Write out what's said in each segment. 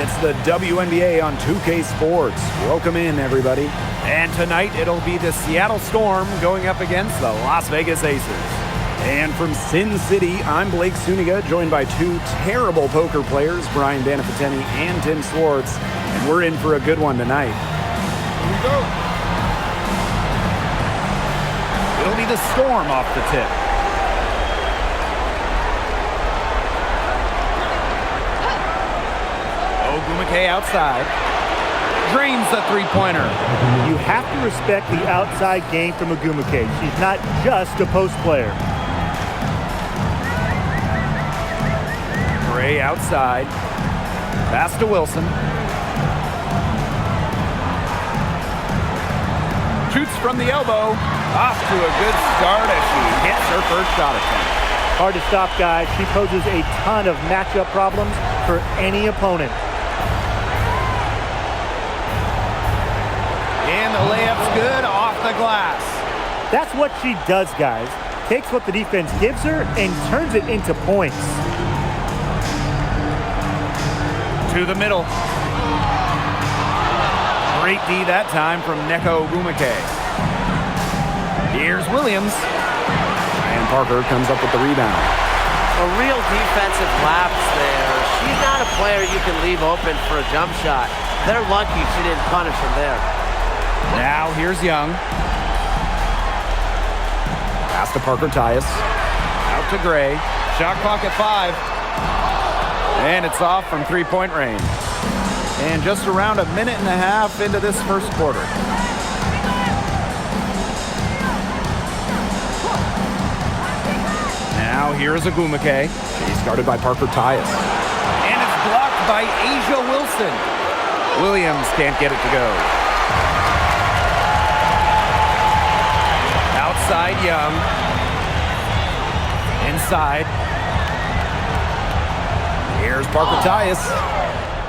It's the WNBA on 2K Sports. Welcome in, everybody. And tonight it'll be the Seattle Storm going up against the Las Vegas Aces. And from Sin City, I'm Blake Suniga, joined by two terrible poker players, Brian Banafiteni and Tim Swartz. And we're in for a good one tonight. Here we go. It'll be the Storm off the tip. Ogumake outside. Drains the three-pointer. You have to respect the outside game from Ogumake. She's not just a post player. Gray outside. Pass to Wilson. Shoots from the elbow. Off to a good start as she hits her first shot attempt. Hard to stop, guys. She poses a ton of matchup problems for any opponent. And the layup's good off the glass. That's what she does, guys. Takes what the defense gives her and turns it into points. To the middle. Great D that time from Neko Ogumake. Here's Williams. And Parker comes up with the rebound. A real defensive lapse there. She's not a player you can leave open for a jump shot. They're lucky she didn't punish him there. Now here's Young. Pass to Parker Tyus. Out to Gray. Shot clock at 5. And it's off from three-point range. And just around a minute and a half into this first quarter. Now here's Ogumake. She's guarded by Parker Tyus. And it's blocked by Asia Wilson. Williams can't get it to go. Outside Young. Inside. Here's Parker Tyus.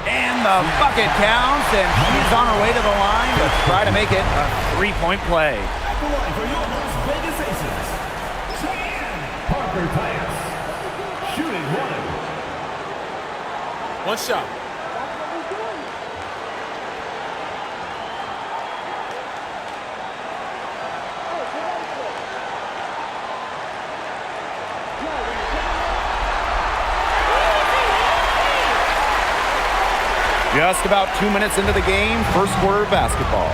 And the bucket counts, and she's on her way to the line to try to make it a three-point play. At the line for your Las Vegas Aces, Parker Tyus, shooting one shot. Just about 2 minutes into the game, first quarter of basketball.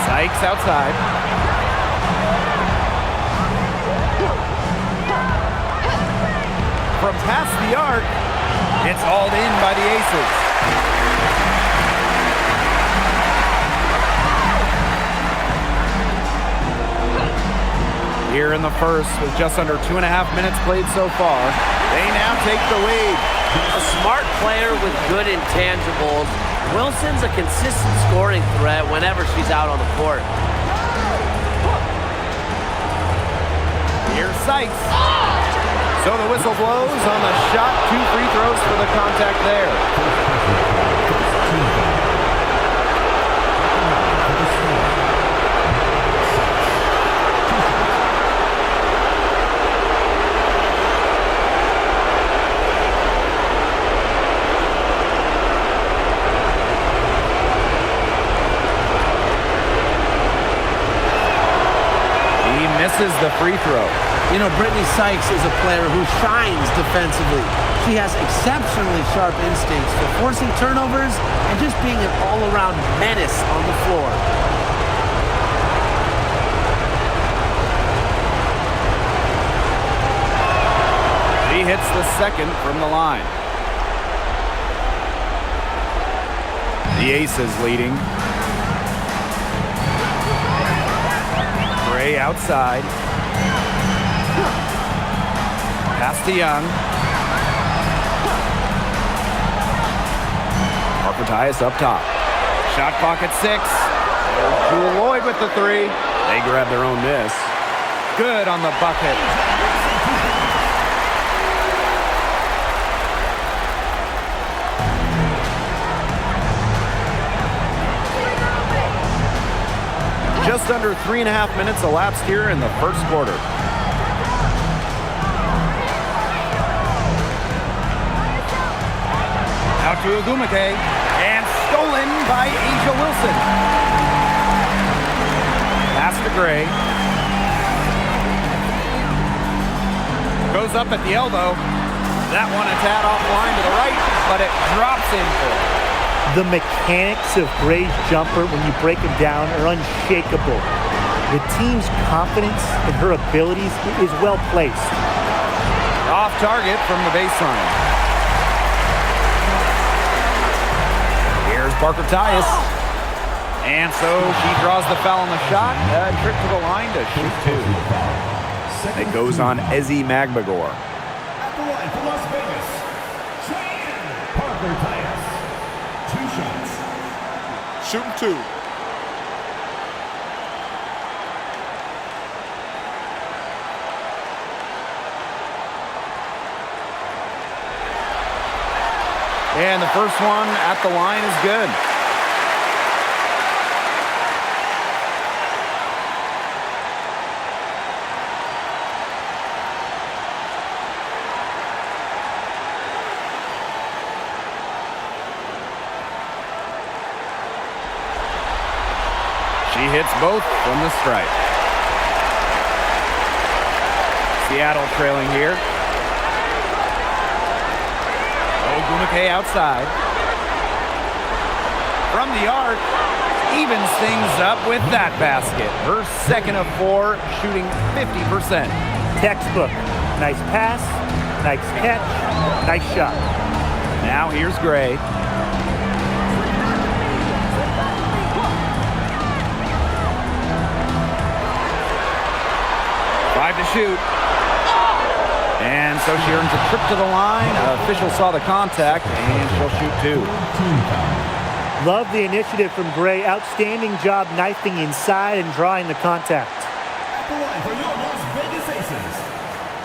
Sykes outside. From past the arc, it's hauled in by the Aces. Here in the first, with just under 2.5 minutes played so far, they now take the lead. A smart player with good intangibles. Wilson's a consistent scoring threat whenever she's out on the court. Here's Sykes. So the whistle blows on the shot. 2 free throws for the contact there. Misses the free throw. You know, Brittany Sykes is a player who shines defensively. She has exceptionally sharp instincts for forcing turnovers and just being an all-around menace on the floor. She hits the second from the line. The Aces leading. Gray outside. Pass to Young. Parker Tyus up top. Shot clock at 6. Jewel Lloyd with the 3. They grab their own miss. Good on the bucket. Just under 3.5 minutes elapsed here in the first quarter. Out to Ogumake. And stolen by Asia Wilson. Pass to Gray. Goes up at the elbow. That one a tad offline to the right, but it drops in for it. The mechanics of Gray's jumper, when you break them down, are unshakable. The team's confidence in her abilities is well placed. Off target from the baseline. Here's Parker Tyus. And so she draws the foul on the shot. Trip to the line to shoot two. It goes on Ezzy Magbagor. At the line for Las Vegas, Cheyenne Parker Tyus. 2 shots. Shooting 2. And the first one at the line is good. She hits both from the stripe. Seattle trailing here. Ogumake outside. From the arc, evens things up with that basket. Her second of 4, shooting 50%. Textbook. Nice pass, nice catch, nice shot. Now here's Gray. Five to shoot. And so she earns a trip to the line. Official saw the contact, and she'll shoot 2. Love the initiative from Gray. Outstanding job knifing inside and drawing the contact. At the line for your Las Vegas Aces,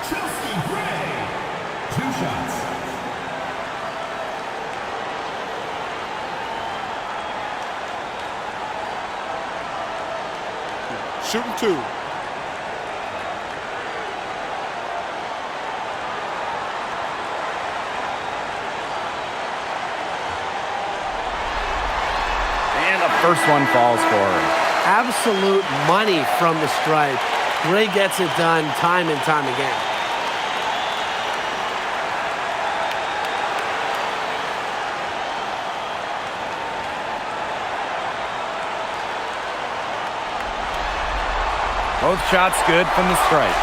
Chelsea Gray. 2 shots. Shooting 2. First one falls for her. Absolute money from the stripe. Gray gets it done time and time again. Both shots good from the stripe.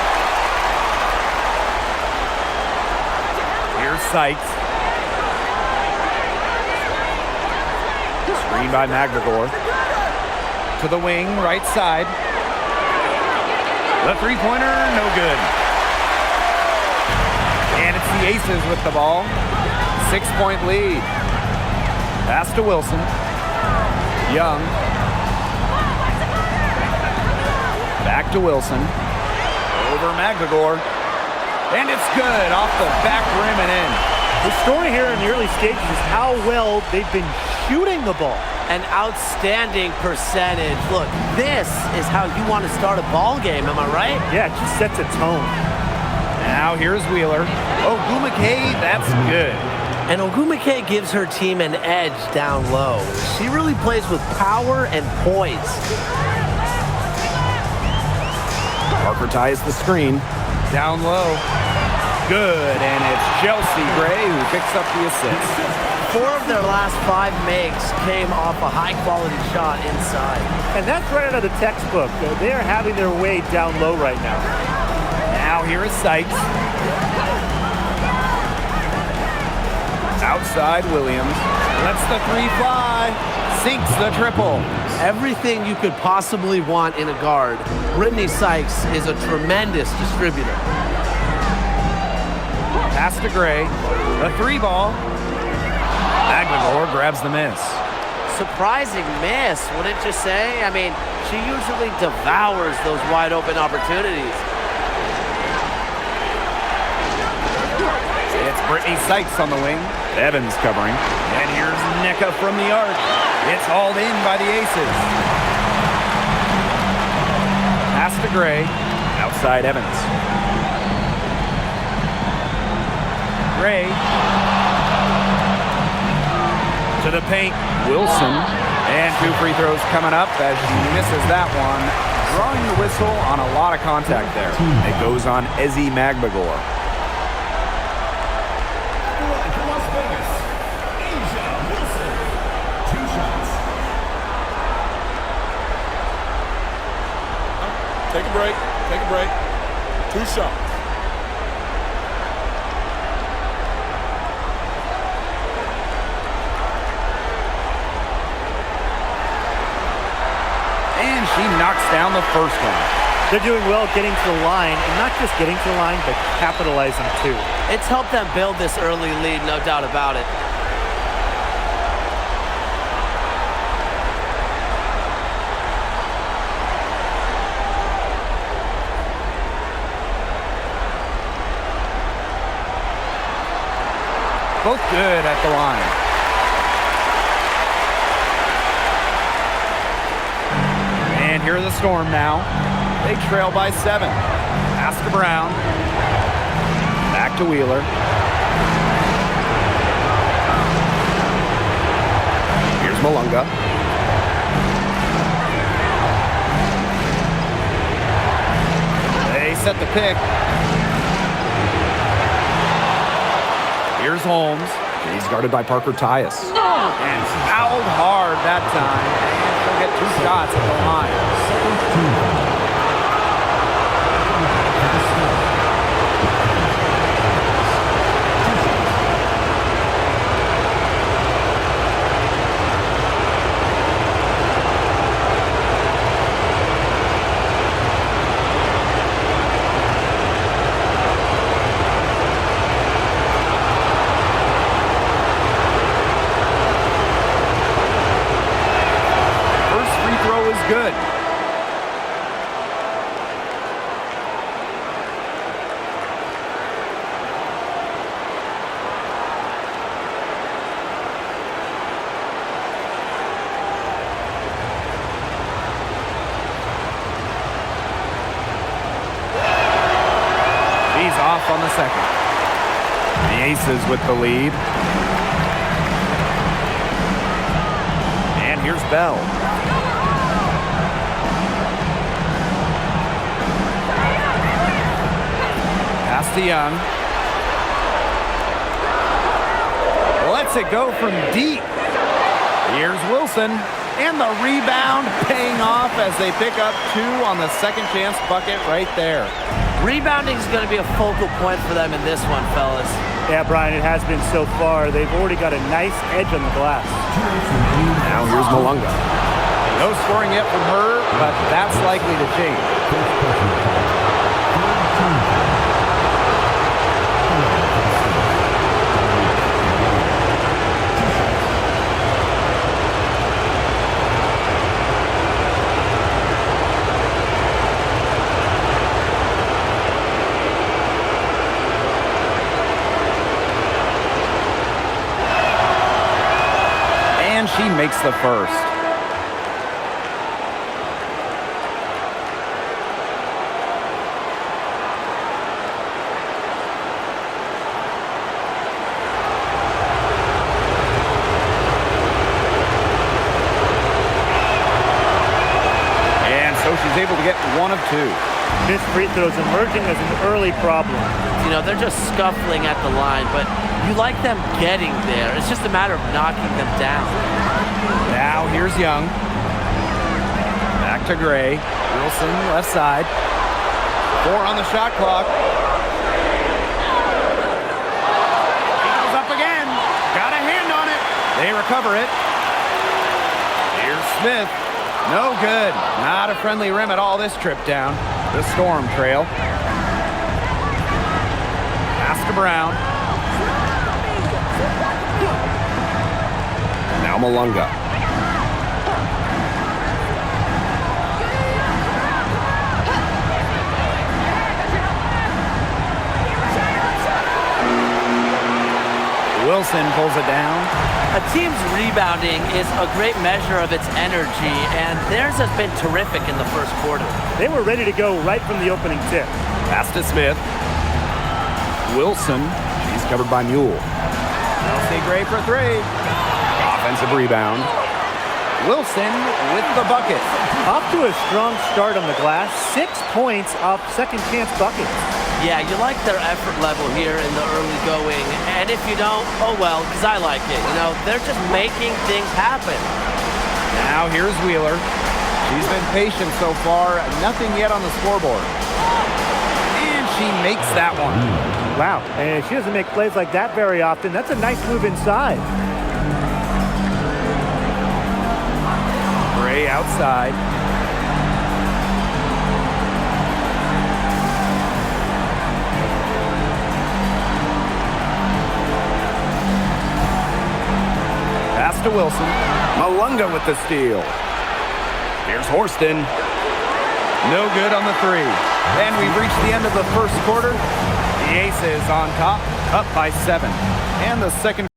Here's Sykes. Screen by Magbagor. To the wing, right side. The three-pointer, no good. And it's the Aces with the ball. 6-point lead. Pass to Wilson. Young. Back to Wilson. Over Magbagor. And it's good off the back rim and in. The story here in the early stages is how well they've been shooting the ball. An outstanding percentage. Look, this is how you want to start a ball game, am I right? Yeah, it just sets a tone. Now here's Wheeler. Ogumake, that's good. And Ogumake gives her team an edge down low. She really plays with power and poise. Parker ties the screen. Down low. Good, and it's Chelsea Gray who picks up the assist. 4 of their last 5 makes came off a high-quality shot inside. And that's right out of the textbook. They are having their way down low right now. Now here is Sykes. Outside Williams. Lets the 3 fly. Sinks the triple. Everything you could possibly want in a guard. Brittany Sykes is a tremendous distributor. Pass to Gray. The 3 ball. Magbagor grabs the miss. Surprising miss, wouldn't you say? I mean, she usually devours those wide open opportunities. It's Brittany Sykes on the wing. Evans covering. And here's Nneka from the arc. It's hauled in by the Aces. Pass to Gray. Outside Evans. Gray. To the paint, Wilson. And 2 free throws coming up as she misses that one. Drawing the whistle on a lot of contact there. It goes on Ezi Magbagor. For Las Vegas, Asia Wilson. 2 shots. Take a break. Take a break. 2 shots. And she knocks down the first one. They're doing well getting to the line, and not just getting to the line, but capitalizing too. It's helped them build this early lead, no doubt about it. Both good at the line. And here are the Storm now. They trail by 7. Pass to Brown. Back to Wheeler. Here's Malunga. They set the pick. Here's Holmes. He's guarded by Parker Tyus. And fouled hard that time. And she'll get 2 shots at the line. Good. He's off on the second. The Aces with the lead. And here's Bell. Pass to Young. Lets it go from deep. Here's Wilson. And the rebound paying off as they pick up 2 on the second chance bucket right there. Rebounding is going to be a focal point for them in this one, fellas. Yeah, Brian, it has been so far. They've already got a nice edge on the glass. Now here's Malunga. No scoring yet from her, but that's likely to change. And she makes the first. And so she's able to get 1 of 2. Missed free throws emerging as an early problem. You know, they're just scuffling at the line, but you like them getting there. It's just a matter of knocking them down. Now here's Young. Back to Gray. Wilson left side. 4 on the shot clock. He goes up again. Got a hand on it. They recover it. Here's Smith. No good. Not a friendly rim at all this trip down. The Storm trail. Pass to Brown. Now Malunga. Wilson pulls it down. A team's rebounding is a great measure of its energy, and theirs has been terrific in the first quarter. They were ready to go right from the opening tip. Pass to Smith. Wilson. She's covered by Mule. Chelsea Gray for 3. Offensive rebound. Wilson with the bucket. Off to a strong start on the glass. 6 points off second chance buckets. Yeah, you like their effort level here in the early going. And if you don't, oh well, because I like it. You know, they're just making things happen. Now here's Wheeler. She's been patient so far. Nothing yet on the scoreboard. And she makes that one. Wow, and she doesn't make plays like that very often. That's a nice move inside. Gray outside. Pass to Wilson. Malunga with the steal. Here's Horston. No good on the three. And we've reached the end of the first quarter. The Aces on top, up by 7. And the second.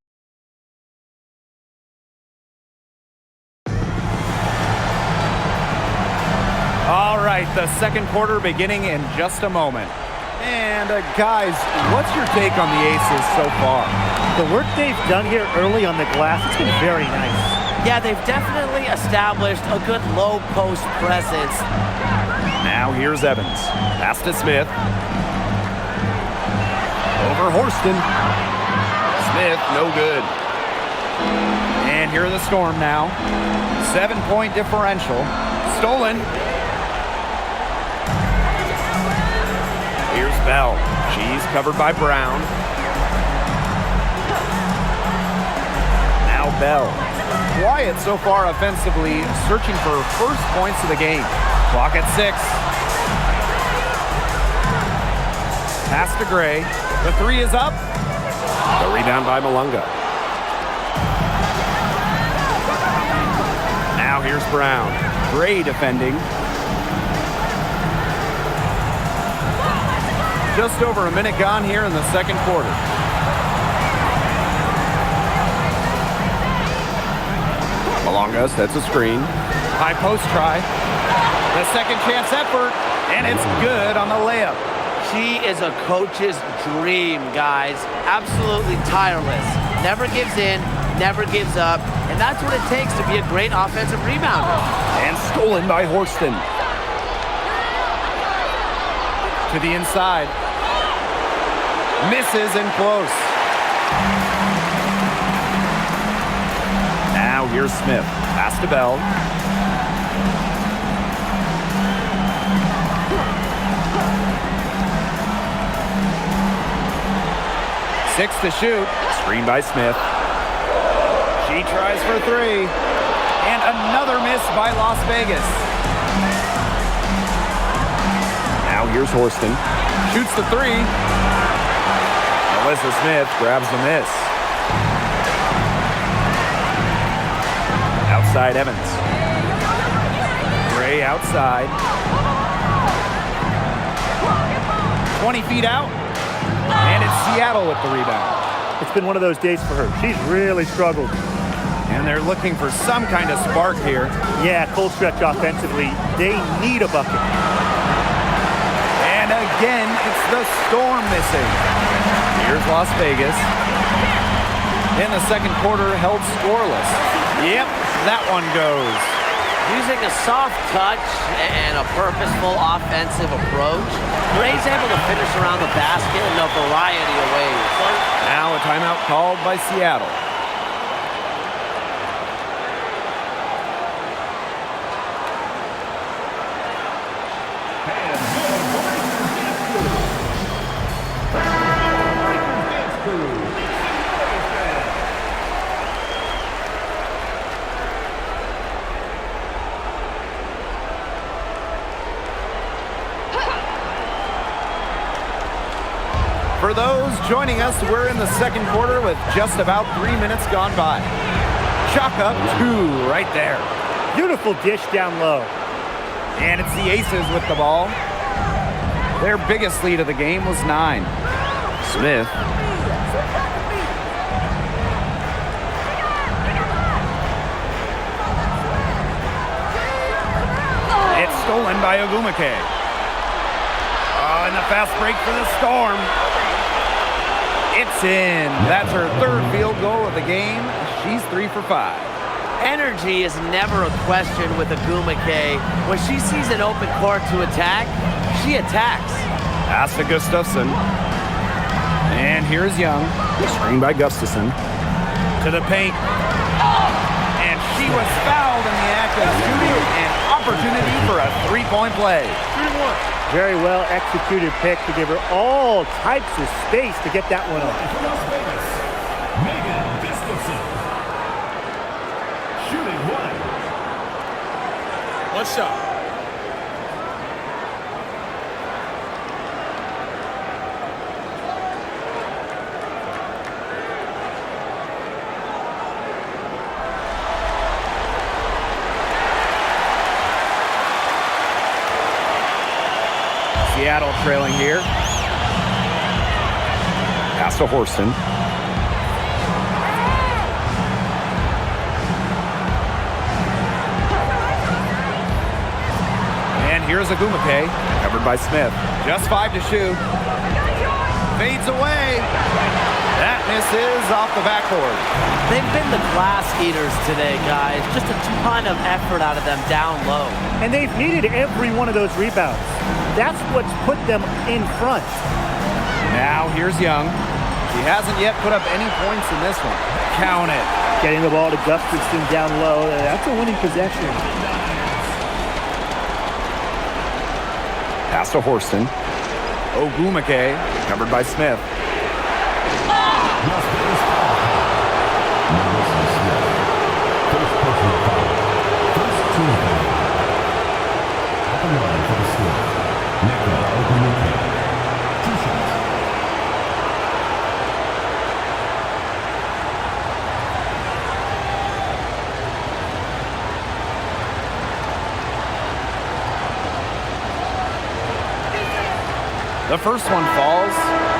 All right, the second quarter beginning in just a moment. And guys, what's your take on the Aces so far? The work they've done here early on the glass, it's been very nice. Yeah, they've definitely established a good low post presence. Now here's Evans. Pass to Smith. Over Horston. Smith, no good. And here are the Storm now. 7-point differential. Stolen. Here's Bell. She's covered by Brown. Now Bell. Quiet so far offensively, searching for first points of the game. Clock at 6. Pass to Gray. The 3 is up. The rebound by Malunga. Now here's Brown. Gray defending. Just over a minute gone here in the second quarter. Malunga sets a screen. High post try. The second chance effort, and it's good on the layup. She is a coach's dream, guys. Absolutely tireless. Never gives in, never gives up, and that's what it takes to be a great offensive rebounder. And stolen by Horston. To the inside. Misses and close. Now here's Smith. Pass to Bell. Six to shoot. Screen by Smith. She tries for 3. And another miss by Las Vegas. Now here's Horston. Shoots the 3. Melissa Smith grabs the miss. Outside Evans. Gray outside. 20 feet out. And it's Seattle with the rebound. It's been one of those days for her. She's really struggled. And they're looking for some kind of spark here. Yeah, cold stretch offensively. They need a bucket. And again, it's the Storm missing. Here's Las Vegas. In the second quarter, held scoreless. Yep, that one goes. Using a soft touch and a purposeful offensive approach, Gray's able to finish around the basket in a variety of ways. Now a timeout called by Seattle. For those joining us, we're in the second quarter with just about 3 minutes gone by. Chalk up 2 right there. Beautiful dish down low. And it's the Aces with the ball. Their biggest lead of the game was 9. Smith. It's stolen by Ogumake. Oh, and the fast break for the Storm. It's in. That's her third field goal of the game. she's 3 for 5. Energy is never a question with Agumake. When she sees an open court to attack, she attacks. Pass to Gustafson. And here's Young. Screen by Gustafson. To the paint. And she was fouled in the act of shooting. An opportunity for a three-point play. Very well executed pick to give her all types of space to get that one off. For Las Vegas, Megan Gustafson. Shooting 1. One shot. Seattle trailing here. Pass to Horston. And here's Agumake. Covered by Smith. Just 5 to shoot. Fades away. That misses off the backboard. They've been the glass eaters today, guys. Just a ton of effort out of them down low. And they've needed every one of those rebounds. That's what's put them in front. Now here's Young. He hasn't yet put up any points in this one. Count it. Getting the ball to Gustafson down low. That's a winning possession. Pass to Horston. Agumake. Covered by Smith. Las Vegas foul. Melissa Smith. First personal foul. First team foul. At the line for the steal. Nika Agumake. 2 shots. The first one falls.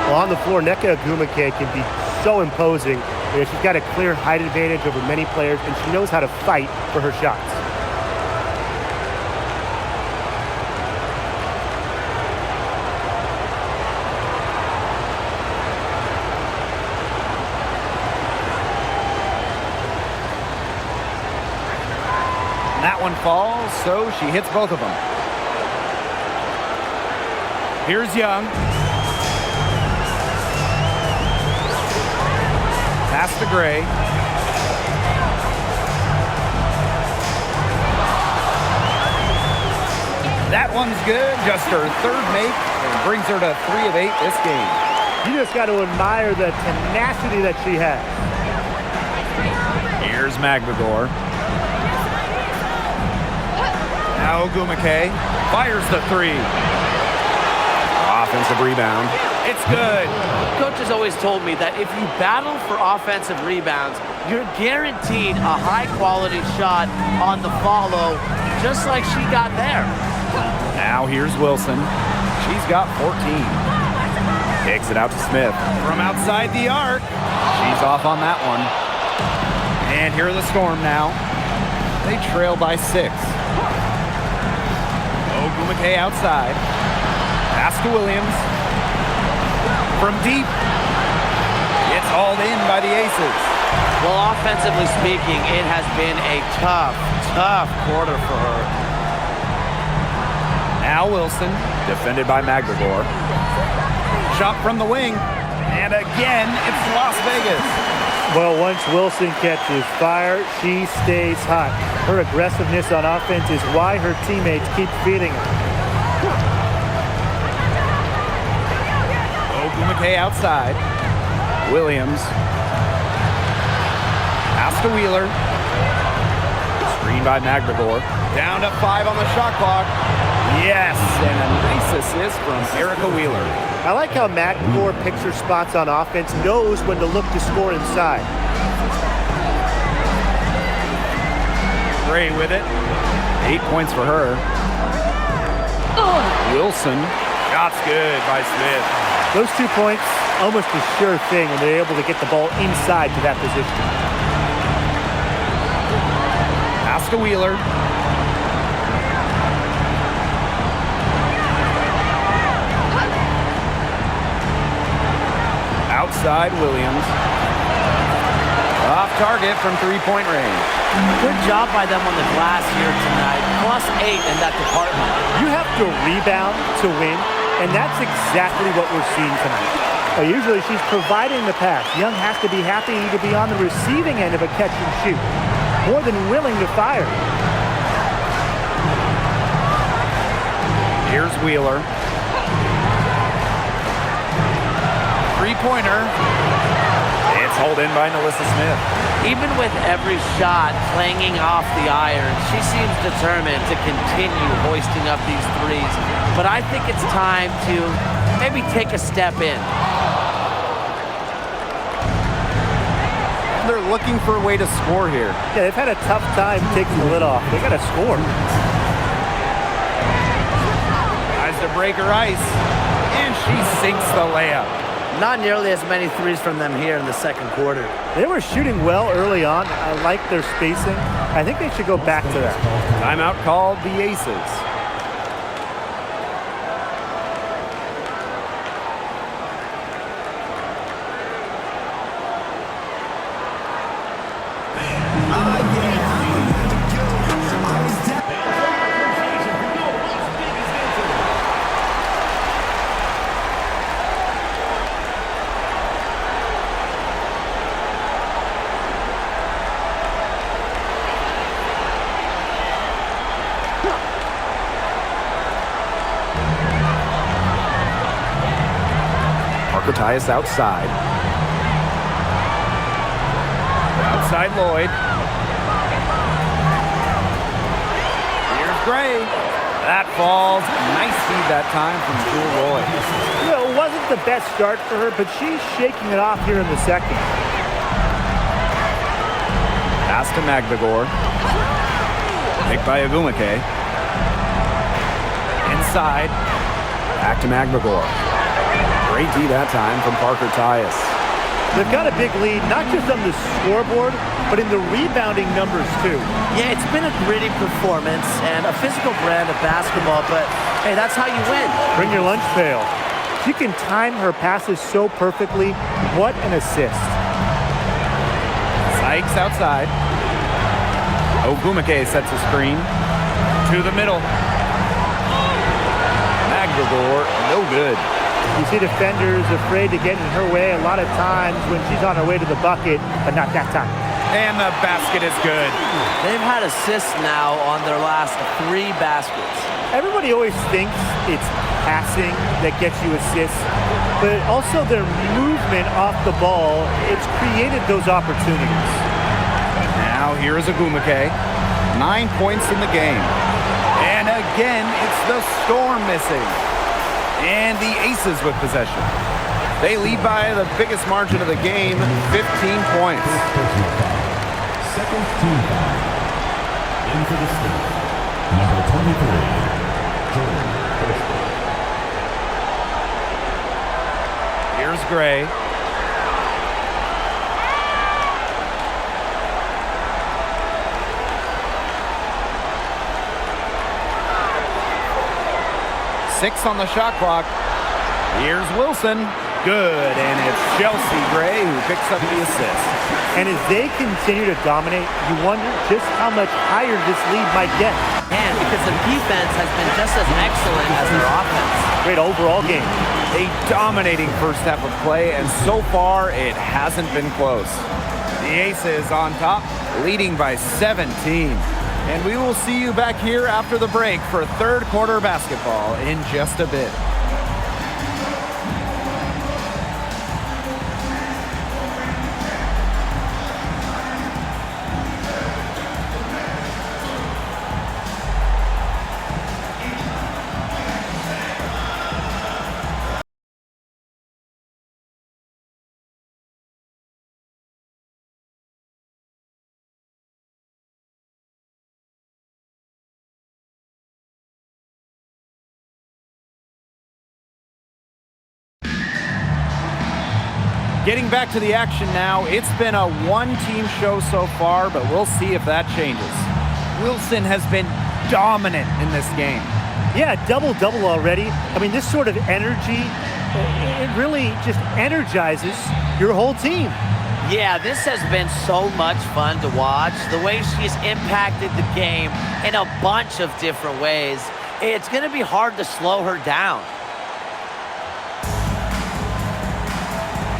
Well, on the floor, Nneka Agumake can be so imposing. She's got a clear height advantage over many players, and she knows how to fight for her shots. That one falls, so she hits both of them. Here's Young. Pass to Gray. That one's good. Just her third make and brings her to 3 of 8 this game. You just got to admire the tenacity that she has. Here's McGregor. Now Agumake fires the 3. Offensive rebound. It's good. Coach has always told me that if you battle for offensive rebounds, you're guaranteed a high-quality shot on the follow, just like she got there. Now here's Wilson. She's got 14. Kicks it out to Smith. From outside the arc. She's off on that one. And here are the Storm now. They trail by 6. Agumake outside. Pass to Williams. From deep. It's hauled in by the Aces. Well, offensively speaking, it has been a tough quarter for her. Now Wilson. Defended by McGregor. Shot from the wing. And again, it's Las Vegas. Well, once Wilson catches fire, she stays hot. Her aggressiveness on offense is why her teammates keep feeding her. Agumake outside. Williams. Pass to Wheeler. Screen by McGregor. Down to 5 on the shot clock. Yes, and a nice assist from Erica Wheeler. I like how McGregor picks her spots on offense, knows when to look to score inside. Gray with it. 8 points for her. Wilson. Shot's good by Smith. Those 2 points, almost a sure thing when they're able to get the ball inside to that position. Pass to Wheeler. Outside Williams. Off target from three-point range. Good job by them on the glass here tonight. +8 in that department. You have to rebound to win, and that's exactly what we're seeing tonight. Usually she's providing the pass. Young has to be happy to be on the receiving end of a catch and shoot. More than willing to fire. Here's Wheeler. Three-pointer. It's hauled in by Nalissa Smith. Even with every shot clanging off the iron, she seems determined to continue hoisting up these threes. But I think it's time to maybe take a step in. They're looking for a way to score here. Yeah, they've had a tough time taking the lid off. They got to score. Tries to break her ice, and she sinks the layup. Not nearly as many threes from them here in the second quarter. They were shooting well early on. I like their spacing. I think they should go back to that. Timeout called the Aces. Tyus outside. Outside Lloyd. Here's Gray. That falls. Nice feed that time from Jewel Lloyd. You know, it wasn't the best start for her, but she's shaking it off here in the second. Pass to Magdagor. Picked by Agumake. Inside. Back to Magdagor. Great D that time from Parker Tyus. They've got a big lead, not just on the scoreboard, but in the rebounding numbers too. Yeah, it's been a gritty performance and a physical brand of basketball, but hey, that's how you win. Bring your lunch pail. She can time her passes so perfectly. What an assist. Sykes outside. Ogumake sets a screen. To the middle. Magdagor, no good. You see defenders afraid to get in her way a lot of times when she's on her way to the bucket, but not that time. And the basket is good. They've had assists now on their last 3 baskets. Everybody always thinks it's passing that gets you assists, but also their movement off the ball, it's created those opportunities. Now here is Agumake. 9 points in the game. And again, it's the Storm missing. And the Aces with possession. They lead by the biggest margin of the game, 15 points. Second team foul. Into the state. Number 23, Jordan Thurston. Here's Gray. Six on the shot clock. Here's Wilson. Good, and it's Chelsea Gray who picks up the assist. And as they continue to dominate, you wonder just how much higher this lead might get. And because the defense has been just as excellent as their offense. Great overall game. A dominating first half of play, and so far it hasn't been close. The Aces on top, leading by 17. And we will see you back here after the break for third quarter basketball in just a bit. Getting back to the action now, it's been a one-team show so far, but we'll see if that changes. Wilson has been dominant in this game. Yeah, double-double already. I mean, this sort of energy, it really just energizes your whole team. Yeah, this has been so much fun to watch. The way she's impacted the game in a bunch of different ways. It's going to be hard to slow her down.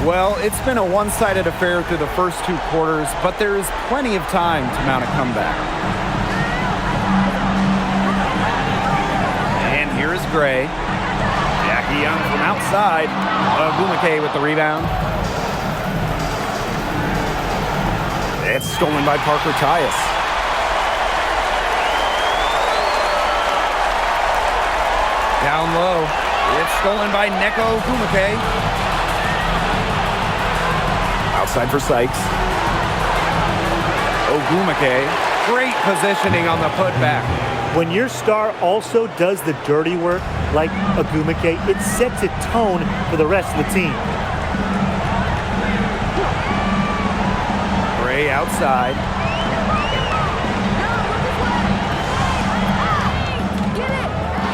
Well, it's been a one-sided affair through the first 2 quarters, but there is plenty of time to mount a comeback. And here is Gray. Jackie Young from outside. Ogumake with the rebound. It's stolen by Parker Tyus. Down low. It's stolen by Neko Ogumake. Outside for Sykes. Ogumake. Great positioning on the putback. When your star also does the dirty work, like Ogumake, it sets a tone for the rest of the team. Gray outside.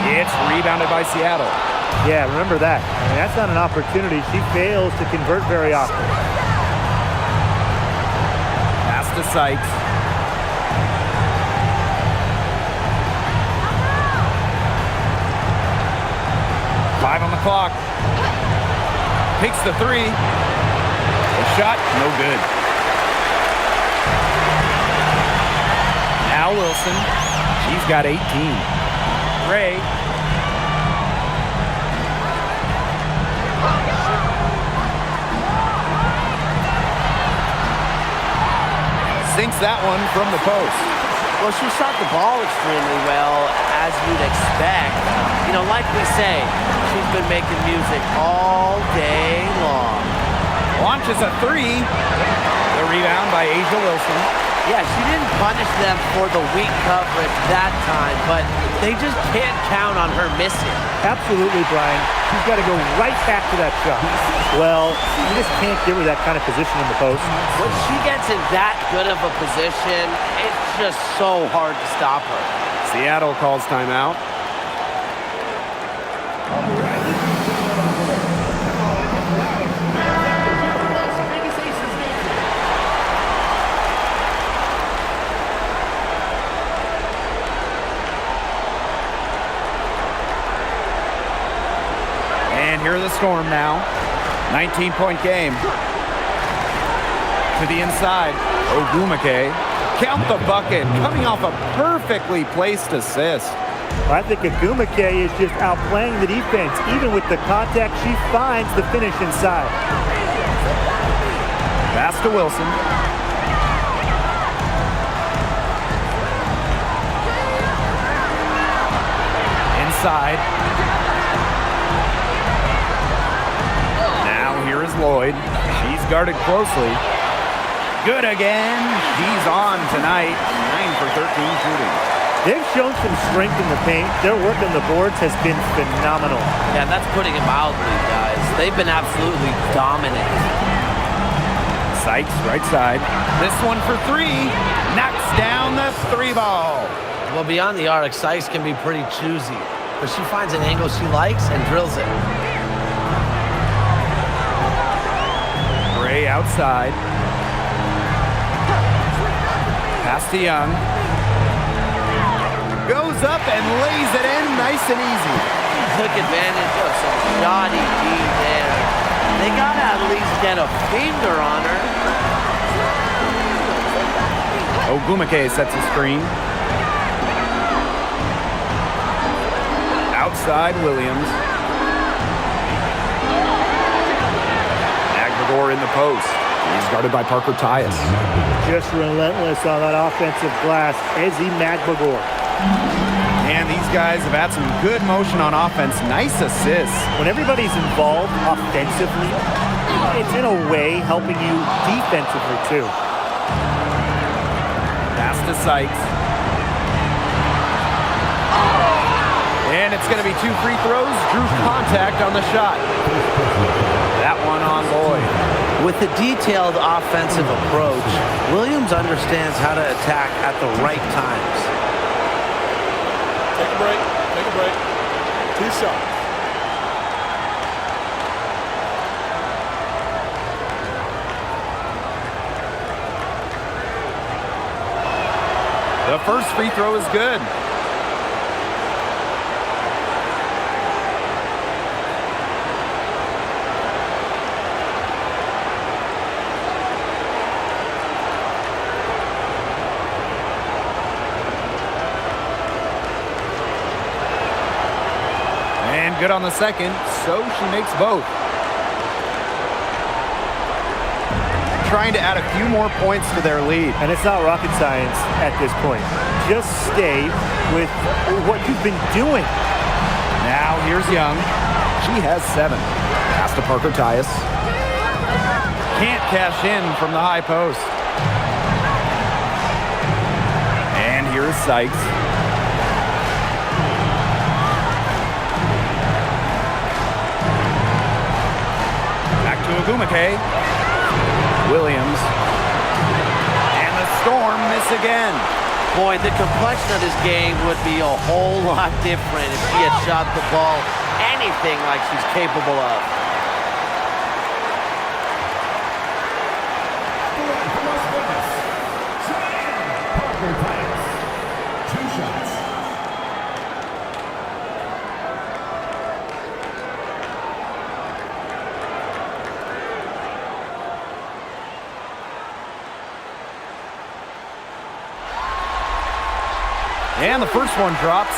It's rebounded by Seattle. Yeah, remember that. I mean, that's not an opportunity. She fails to convert very often. Pass to Sykes. Five on the clock. Takes the 3. The shot, no good. Now Wilson. She's got 18. Gray. Sinks that one from the post. Well, she shot the ball extremely well, as you'd expect. You know, like we say, she's been making music all day long. Launches a 3. The rebound by A'ja Wilson. Yeah, she didn't punish them for the weak coverage that time, but they just can't count on her missing. Absolutely, Brian. She's got to go right back to that shot. Well, you just can't give her that kind of position in the post. When she gets in that good of a position, it's just so hard to stop her. Seattle calls timeout. And here are the Storm now. 19-point game. To the inside. Ogumake. Count the bucket. Coming off a perfectly placed assist. I think Ogumake is just outplaying the defense. Even with the contact, she finds the finish inside. Pass to Wilson. Inside. Now here is Lloyd. She's guarded closely. Good again. She's on tonight. 9 for 13 shooting. They've shown some strength in the paint. Their work on the boards has been phenomenal. Yeah, that's putting it mildly, guys. They've been absolutely dominant. Sykes, right side. This one for 3. Knocks down the 3 ball. Well, beyond the arc, Sykes can be pretty choosy, but she finds an angle she likes and drills it. Gray outside. Pass to Young. Goes up and lays it in nice and easy. Took advantage of some shoddy D there. They got to at least get a finger on her. Ogumake sets a screen. Outside Williams. Magregor in the post. He's guarded by Parker Tyus. Just relentless on that offensive glass. Ezzy Magregor. And these guys have had some good motion on offense. Nice assists. When everybody's involved offensively, it's in a way helping you defensively too. Pass to Sykes. And it's going to be 2 free throws. Drew contact on the shot. That one on Lloyd. With a detailed offensive approach, Williams understands how to attack at the right times. Take a break. Take a break. 2 shots. The first free throw is good. And good on the second, so she makes both. Trying to add a few more points to their lead. And it's not rocket science at this point. Just stay with what you've been doing. Now here's Young. She has 7. Pass to Parker Tyus. Can't cash in from the high post. And here's Sykes. Back to Ogumake. Williams. And the Storm miss again. Boy, the complexion of this game would be a whole lot different if she had shot the ball anything like she's capable of. Parker Tyus. 2 shots. And the first one drops.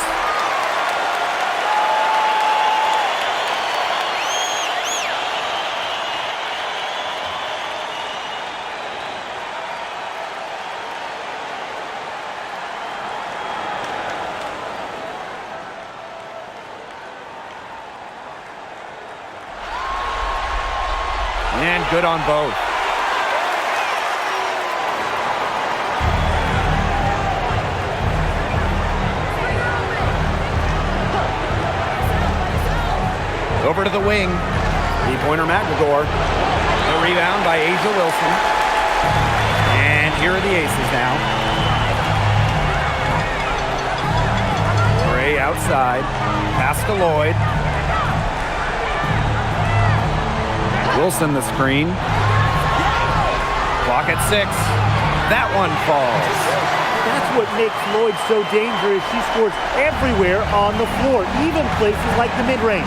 And good on both. Over to the wing. Three-pointer McGregor. The rebound by Asia Wilson. And here are the aces now. Gray outside. Pass to Lloyd. Wilson the screen. Clock at 6. That one falls. That's what makes Lloyd so dangerous. She scores everywhere on the floor, even places like the mid-range.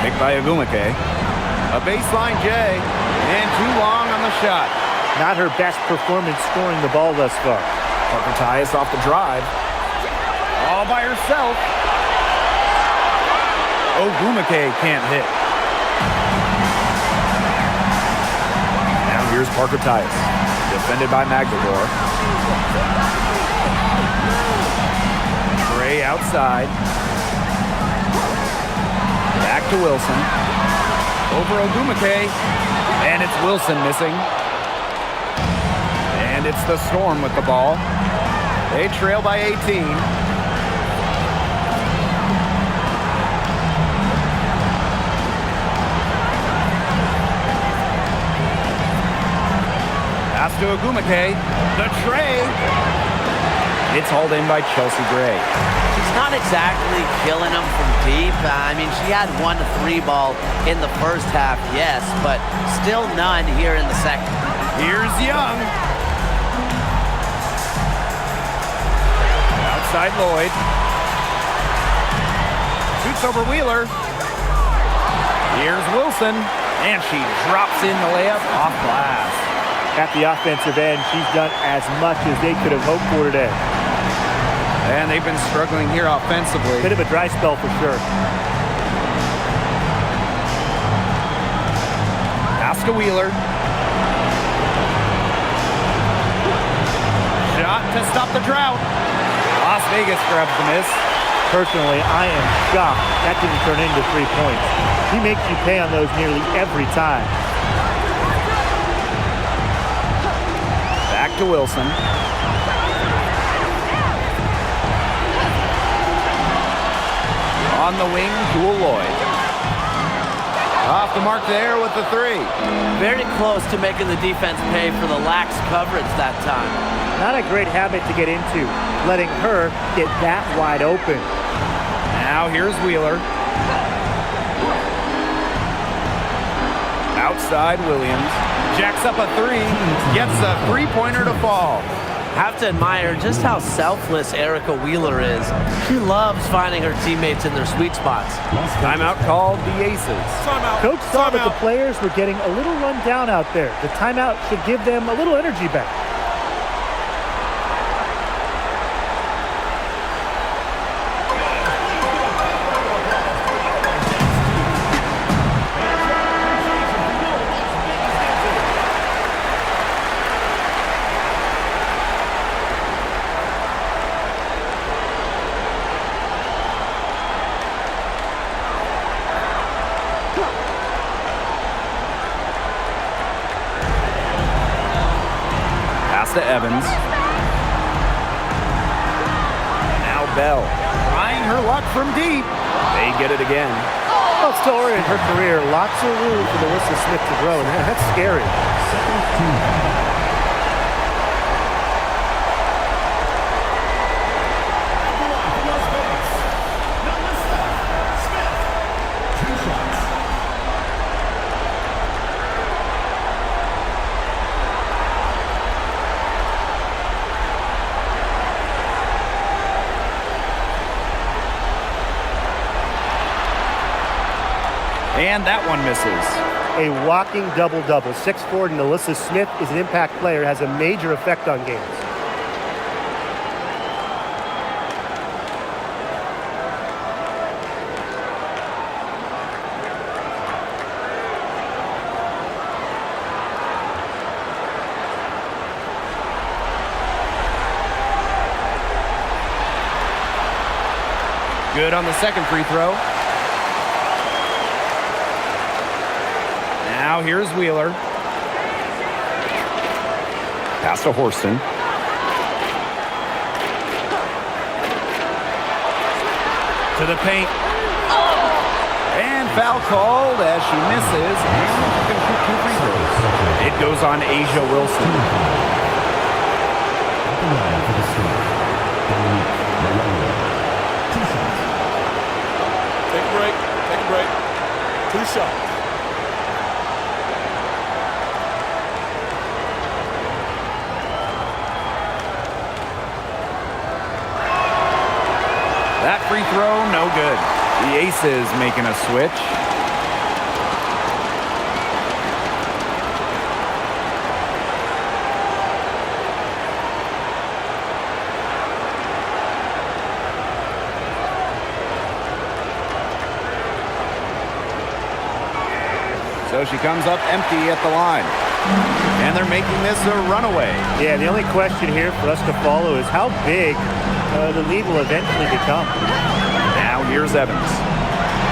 Picked by Ogumake. A baseline J. And too long on the shot. Not her best performance scoring the ball thus far. Parker Tyus off the drive. All by herself. Ogumake can't hit. Now here's Parker Tyus. Defended by McGregor. Gray outside. Back to Wilson. Over Ogumake. And it's Wilson missing. And it's the Storm with the ball. They trail by 18. Pass to Ogumake. The tray. It's hauled in by Chelsea Gray. She's not exactly killing them from deep. I mean, she had 1 3 ball in the first half, yes, but still none here in the second. Here's Young. Outside Lloyd. Shoots over Wheeler. Here's Wilson. And she drops in the layup off glass. At the offensive end, she's done as much as they could have hoped for today. And they've been struggling here offensively. Bit of a dry spell for sure. Pass to Wheeler. Shot to stop the drought. Las Vegas grabs the miss. Personally, I am shocked that didn't turn into 3 points. He makes you pay on those nearly every time. Back to Wilson. On the wing, Jewel Lloyd. Off the mark there with the 3. Very close to making the defense pay for the lax coverage that time. Not a great habit to get into, letting her get that wide open. Now here's Wheeler. Outside Williams. Jacks up a 3. Gets a 3-pointer to fall. Have to admire just how selfless Erica Wheeler is. She loves finding her teammates in their sweet spots. Timeout called the Aces. Timeout. Coach saw that the Timeout. players were getting a little run down out there. The timeout should give them a little energy back. To Evans. Now Bell trying her luck from deep. They get it again. Well, it's still early in her career. Lots of room for Melissa Smith to grow, and that's scary. And that one misses. A walking double-double. 6'4" Melissa Smith is an impact player, has a major effect on games. Good on the second free throw. Now here's Wheeler. Pass to Horston. To the paint. And foul called as she misses. And she can shoot 2 free throws. It goes on Asia Wilson. Take a break. Take a break. 2 shots. That free throw, no good. The Aces making a switch. So she comes up empty at the line. And they're making this a runaway. Yeah, the only question here for us to follow is how big the lead will eventually become. Now here's Evans.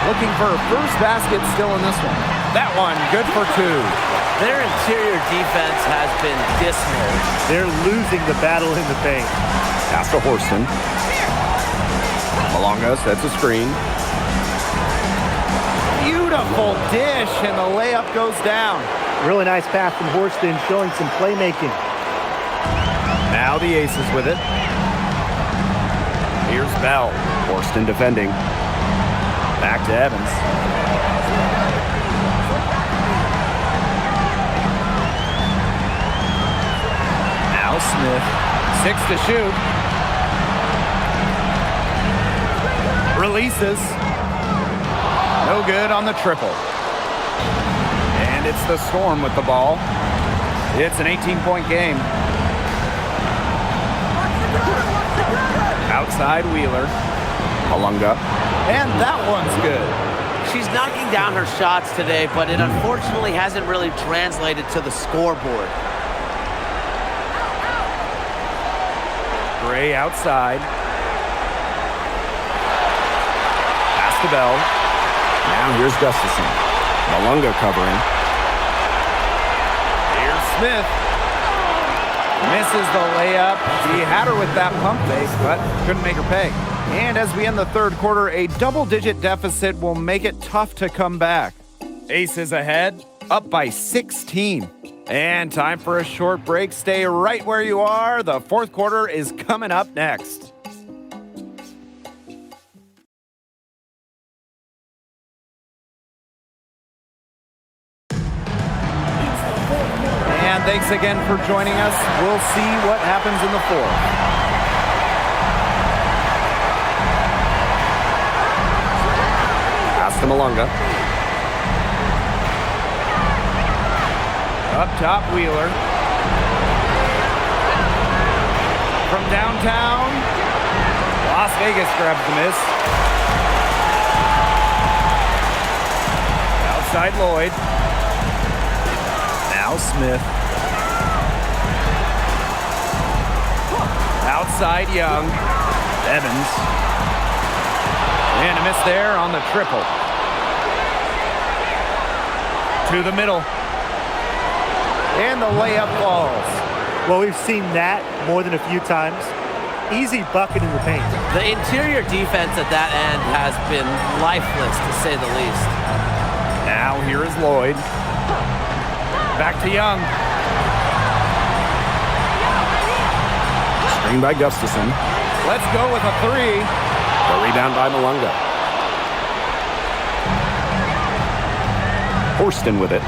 Looking for her first basket still in this one. That one, good for 2. Their interior defense has been dismal. They're losing the battle in the paint. Pass to Horston. Malonga sets a screen. Beautiful dish, and the layup goes down. Really nice pass from Horston, showing some playmaking. Now the Aces with it. Here's Bell. Horston defending. Back to Evans. Now Smith. 6 to shoot. Releases. No good on the triple. And it's the Storm with the ball. It's an 18-point game. Outside Wheeler. Malunga. And that one's good. She's knocking down her shots today, but it unfortunately hasn't really translated to the scoreboard. Gray outside. Pass to Bell. Now here's Gustafson. Malunga covering. Here's Smith. Misses the layup. She had her with that pump fake, but couldn't make her pay. And as we end the third quarter, a double-digit deficit will make it tough to come back. Aces ahead, up by 16. And time for a short break. Stay right where you are. The fourth quarter is coming up next. And thanks again for joining us. We'll see what happens in the fourth. Pass to Malunga. Up top, Wheeler. From downtown, Las Vegas grabs the miss. Outside Lloyd. Now Smith. Outside Young. Evans. And a miss there on the triple. To the middle. And the layup falls. Well, we've seen that more than a few times. Easy bucket in the paint. The interior defense at that end has been lifeless, to say the least. Now here is Lloyd. Back to Young. Screen by Gustafson. Let's go with a three. The rebound by Malunga. Horston with it.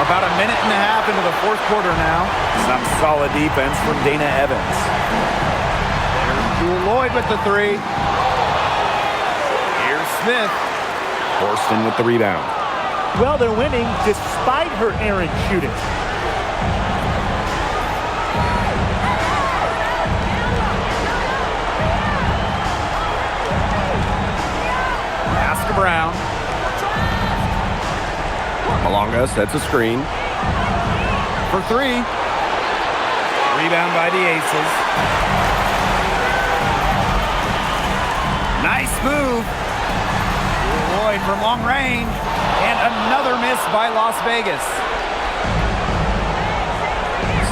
About a minute and a half into the fourth quarter now. Some solid defense from Dana Evans. There's Lloyd with the three. Here's Smith. Horston with the rebound. Well, they're winning despite her errant shooting. Pass to Brown. Malunga sets a screen. For three. Rebound by the Aces. Nice move. Lloyd from long range. And another miss by Las Vegas.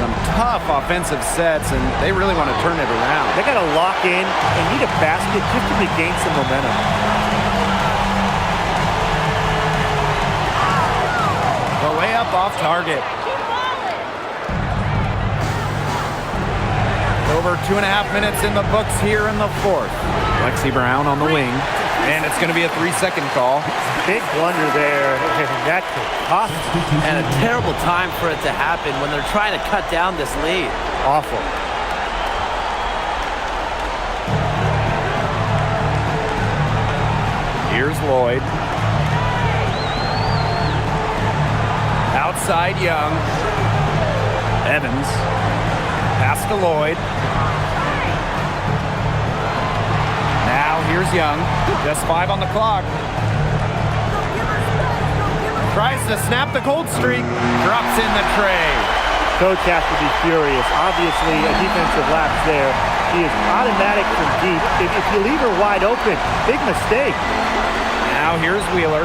Some tough offensive sets, and they really want to turn it around. They got to lock in and need a basket just to regain some momentum. The layup off target. Over 2.5 minutes in the books here in the fourth. Lexi Brown on the wing. And it's going to be a 3-second call. Big blunder there. That could cost. And a terrible time for it to happen when they're trying to cut down this lead. Awful. Here's Lloyd. Outside Young. Evans. Pass to Lloyd. Now here's Young. Just 5 on the clock. Tries to snap the cold streak. Drops in the tray. Coach has to be furious. Obviously, a defensive lapse there. He is automatic from deep. If you leave her wide open, big mistake. Now here's Wheeler.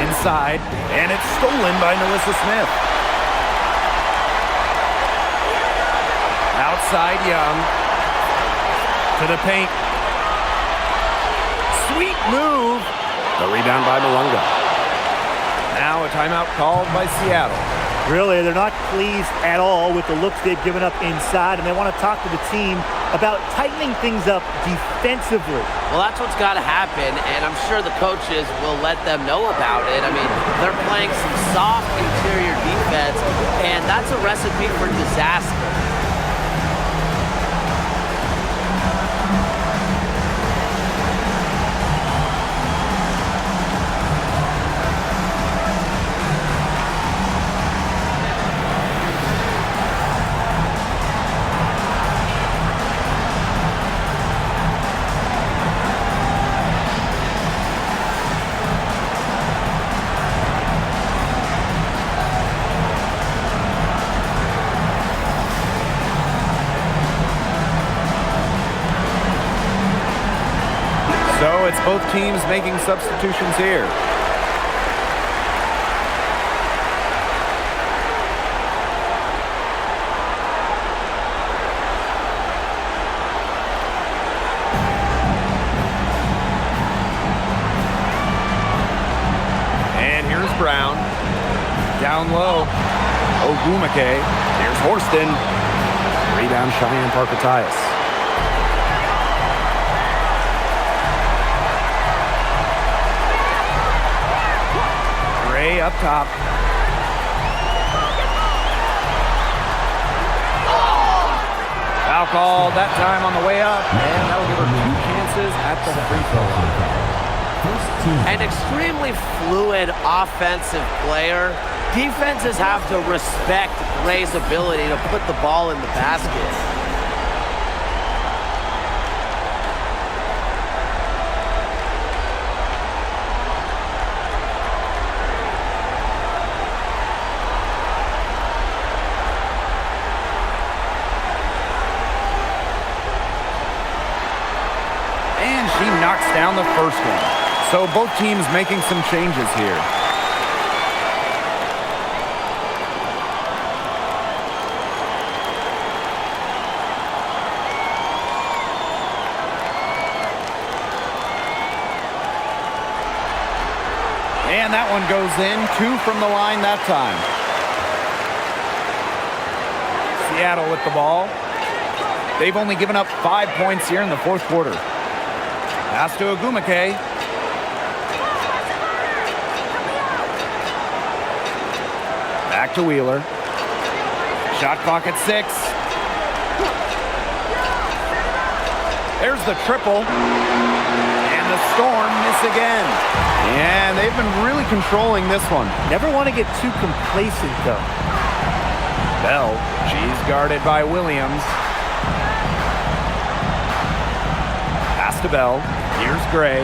Inside, and it's stolen by Melissa Smith. Outside Young. To the paint. Sweet move. The rebound by Malunga. Now a timeout called by Seattle. Really, they're not pleased at all with the looks they've given up inside, and they want to talk to the team about tightening things up defensively. Well, that's what's got to happen, and I'm sure the coaches will let them know about it. I mean, they're playing some soft interior defense, and that's a recipe for disaster. So it's both teams making substitutions here. Down low. Ogumake. Here's Horston. Rebound Cheyenne Parker-Tyus. Gray up top. Foul called that time on the way up, and that'll give her 2 chances at the free throw line. An extremely fluid offensive player. Defenses have to respect Gray's ability to put the ball in the basket. And she knocks down the first one. So both teams making some changes here. And that one goes in. 2 from the line that time. Seattle with the ball. They've only given up 5 points here in the fourth quarter. Pass to Ogumake. Back to Wheeler. Shot clock at 6. There's the triple. And the Storm miss again. And they've been really controlling this one. Never want to get too complacent, though. Bell. She's guarded by Williams. Pass to Bell. Here's Gray.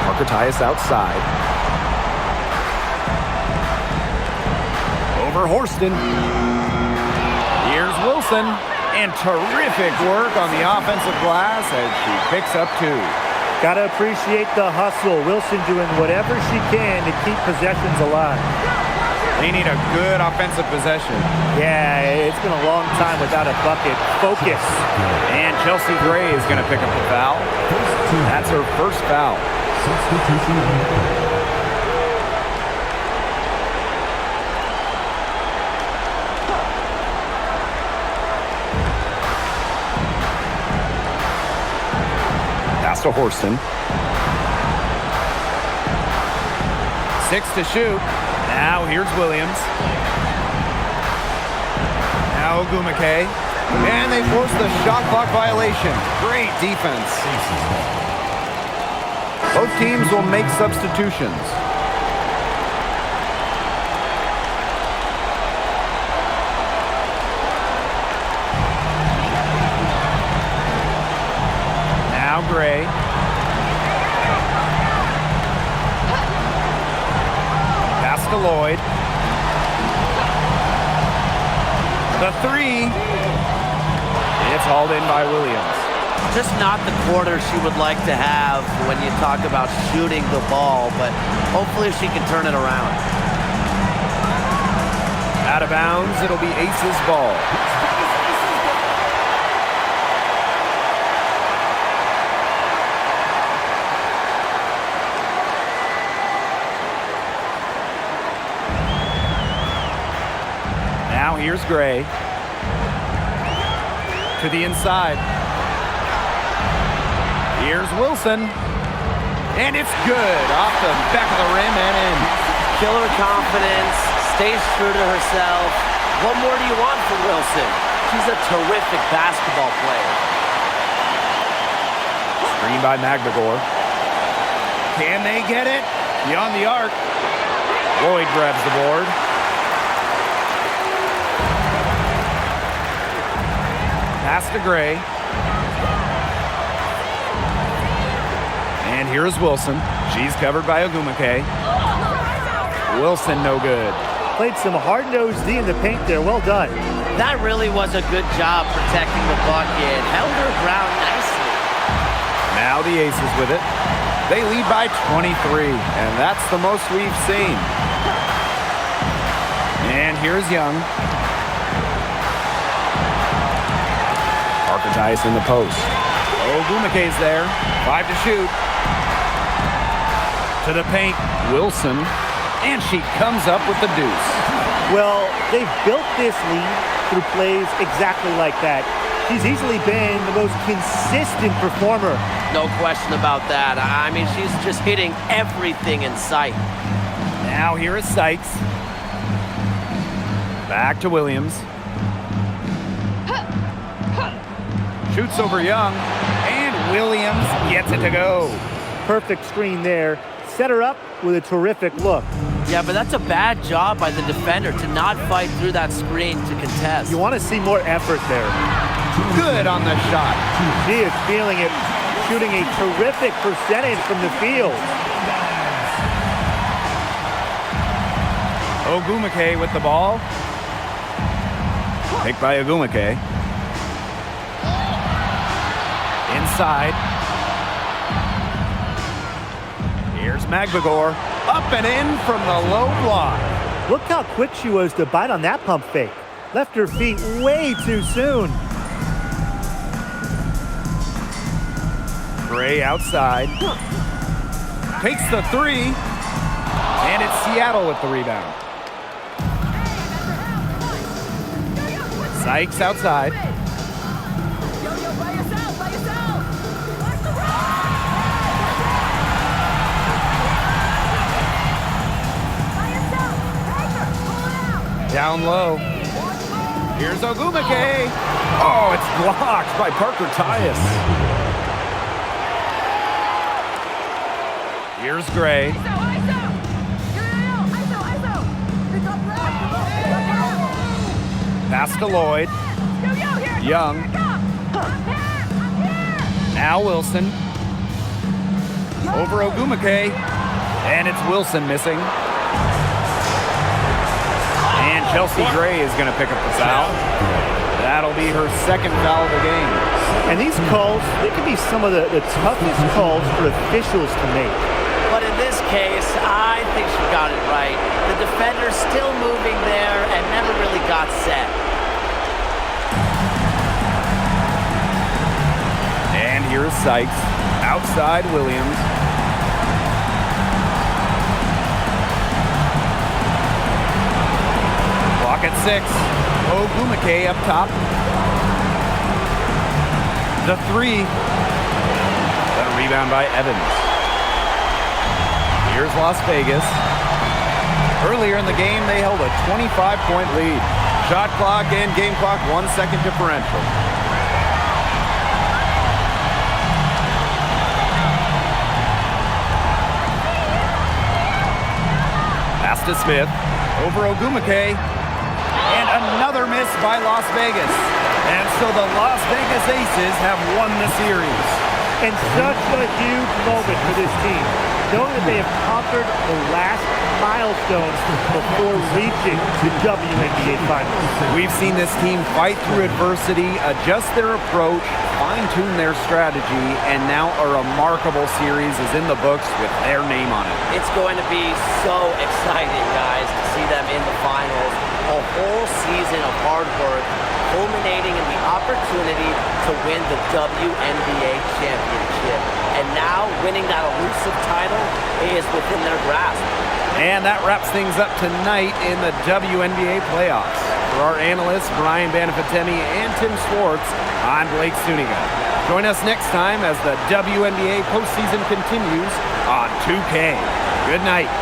Parker-Tyus outside. Over Horston. Here's Wilson. And terrific work on the offensive glass as she picks up 2. Got to appreciate the hustle. Wilson doing whatever she can to keep possessions alive. They need a good offensive possession. Yeah, it's been a long time without a bucket. Focus. And Chelsea Gray is going to pick up the foul. That's her first foul. Substitution. Pass to Horston. 6 to shoot. Now here's Williams. Now Ogumake. And they force the shot clock violation. Great defense. Both teams will make substitutions. Now Gray. Pass to Lloyd. The 3. It's hauled in by Williams. Just not the quarter she would like to have when you talk about shooting the ball, but hopefully she can turn it around. Out of bounds, it'll be Ace's ball. Now here's Gray. To the inside. Here's Wilson. And it's good. Off the back of the rim and in. Killer confidence, stays true to herself. What more do you want from Wilson? She's a terrific basketball player. Screen by Magdagor. Can they get it? Beyond the arc. Lloyd grabs the board. Pass to Gray. And here is Wilson. She's covered by Ogumake. Wilson no good. Played some hard-nosed D in the paint there. Well done. That really was a good job protecting the bucket. Held her ground nicely. Now the Aces with it. They lead by 23, and that's the most we've seen. And here's Young. Parker-Tyus in the post. Ogumake's there. 5 to shoot. To the paint. Wilson. And she comes up with the deuce. Well, they've built this lead through plays exactly like that. She's easily been the most consistent performer. No question about that. I mean, she's just hitting everything in sight. Now here is Sykes. Back to Williams. Shoots over Young. And Williams gets it to go. Perfect screen there. Set her up with a terrific look. Yeah, but that's a bad job by the defender to not fight through that screen to contest. You want to see more effort there. Good on the shot. She is feeling it, shooting a terrific percentage from the field. Ogumake with the ball. Picked by Ogumake. Inside. Here's Magbagor. Up and in from the low block. Look how quick she was to bite on that pump fake. Left her feet way too soon. Gray outside. Takes the three. And it's Seattle with the rebound. Sykes outside. Down low. Here's Ogumake. Oh, it's blocked by Parker Tyus. Here's Gray. Pass to Lloyd. Young. Now Wilson. Over Ogumake. And it's Wilson missing. And Chelsea Gray is going to pick up the foul. That'll be her second foul of the game. And these calls, they can be some of the toughest calls for officials to make. But in this case, I think she got it right. The defender's still moving there and never really got set. And here's Sykes. Outside Williams. Clock at 6. Ogumake up top. The three. The rebound by Evans. Here's Las Vegas. Earlier in the game, they held a 25-point lead. Shot clock and game clock 1 second differential. Pass to Smith. Over Ogumake. And another miss by Las Vegas. And so the Las Vegas Aces have won the series. And such a huge moment for this team, knowing that they have conquered the last milestone before reaching the WNBA Finals. We've seen this team fight through adversity, adjust their approach, fine-tune their strategy, and now a remarkable series is in the books with their name on it. It's going to be so exciting, guys, to see them in the finals. A whole season of hard work culminating in the opportunity to win the WNBA championship. And now winning that elusive title is within their grasp. And that wraps things up tonight in the WNBA playoffs. For our analysts, Brian Banafitemi and Tim Schwartz, I'm Blake Suniga. Join us next time as the WNBA postseason continues on 2K. Good night.